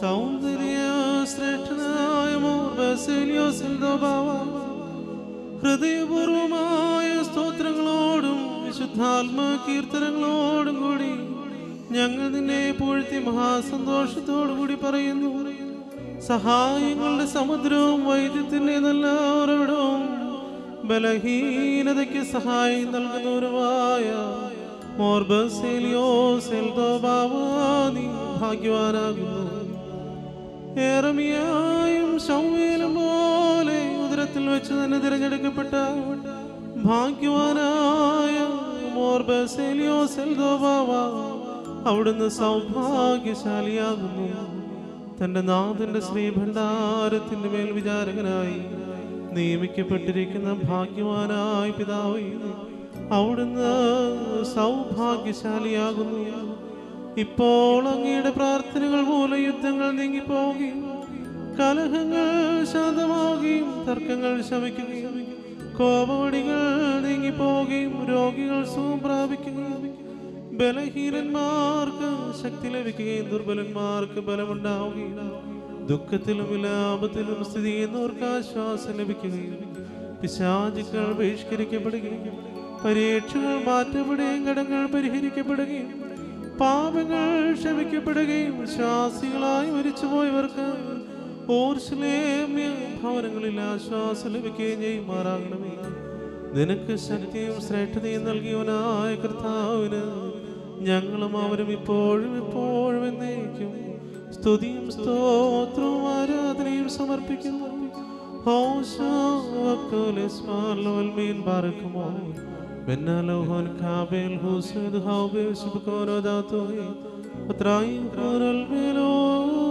സൗന്ദര്യ ശ്രേഷ്ഠനായ മോർ ബസേലിയോസ് എൽദോബാവ, ഹൃദയപൂർവമായ സ്തോത്രങ്ങളോടും വിശുദ്ധാത്മ കീർത്തനങ്ങളോടും കൂടി ഞങ്ങൾ നിന്നെ പുകഴ്ത്തി മഹാസന്തോഷത്തോടു കൂടി പറയുന്നു. സഹായങ്ങളുടെ സമുദ്രവും വൈദ്യത്തിന്റെ നല്ല ഉറവിടവും ബലഹീനതയ്ക്ക് സഹായം നൽകുന്നവരുമായ മോർ ബസേലിയോസ് എൽദോബാവ, നീ ഭാഗ്യവാനാകുന്നു. യെരമിയായും ശമൂവേലും പോലെ ഉദരത്തിൽ വെച്ച് തന്നെ തിരഞ്ഞെടുക്കപ്പെട്ട ഭാഗ്യവാനായ മോർ ബസേലിയോസ് എൽദോബാവ, അവിടുന്ന് സൗഭാഗ്യശാലിയാകുന്നു. തന്റെ നാഥന്റെ ശ്രീഭണ്ഡാരത്തിന്റെ മേൽ വിചാരകനായി നിയമിക്കപ്പെട്ടിരിക്കുന്ന ഭാഗ്യവാനായ പിതാവേ, അവിടുന്ന് സൗഭാഗ്യശാലിയാകുന്നു. ഇപ്പോൾ അങ്ങയുടെ പ്രാർത്ഥനകൾ മൂലം യുദ്ധങ്ങൾ നീങ്ങിപ്പോവുകയും കലഹങ്ങൾ ശാന്തമാവുകയും തർക്കങ്ങൾ ശമിക്കുകയും കോപവടികൾ നീങ്ങിപ്പോവുകയും രോഗികൾ സുഖം പ്രാപിക്കുകയും ബലഹീനന്മാർക്ക് ശക്തി ലഭിക്കുകയും ദുർബലന്മാർക്ക് ബലമുണ്ടാവുകയും ദുഃഖത്തിലും വിലാപത്തിലും സ്ഥിതി ചെയ്യുന്നവർക്ക് ആശ്വാസം ലഭിക്കുകയും പിശാചുക്കൾ ബഹിഷ്കരിക്കപ്പെടുകയും പരീക്ഷകൾ മാറ്റപ്പെടുകയും കടങ്ങൾ പരിഹരിക്കപ്പെടുകയും പാപങ്ങൾ ക്ഷമിക്കപ്പെടുകയും വിശ്വാസികളായി മരിച്ചുപോയവർക്ക് ഓർശലേമ്യ ഭവനങ്ങളിൽ ആശ്വാസം ലഭിക്കുകയും ചെയ്യുമാറാകണമേ. നിനക്ക് ശക്തിയും ശ്രേഷ്ഠതയും നൽകിയവനായ കർത്താവിന് ഞങ്ങളും അവരും ഇപ്പോഴും എപ്പോഴും എന്നേക്കും സ്തുതിയും സ്തോത്രവും ആരാധനയും സമർപ്പിക്കുന്നു. ും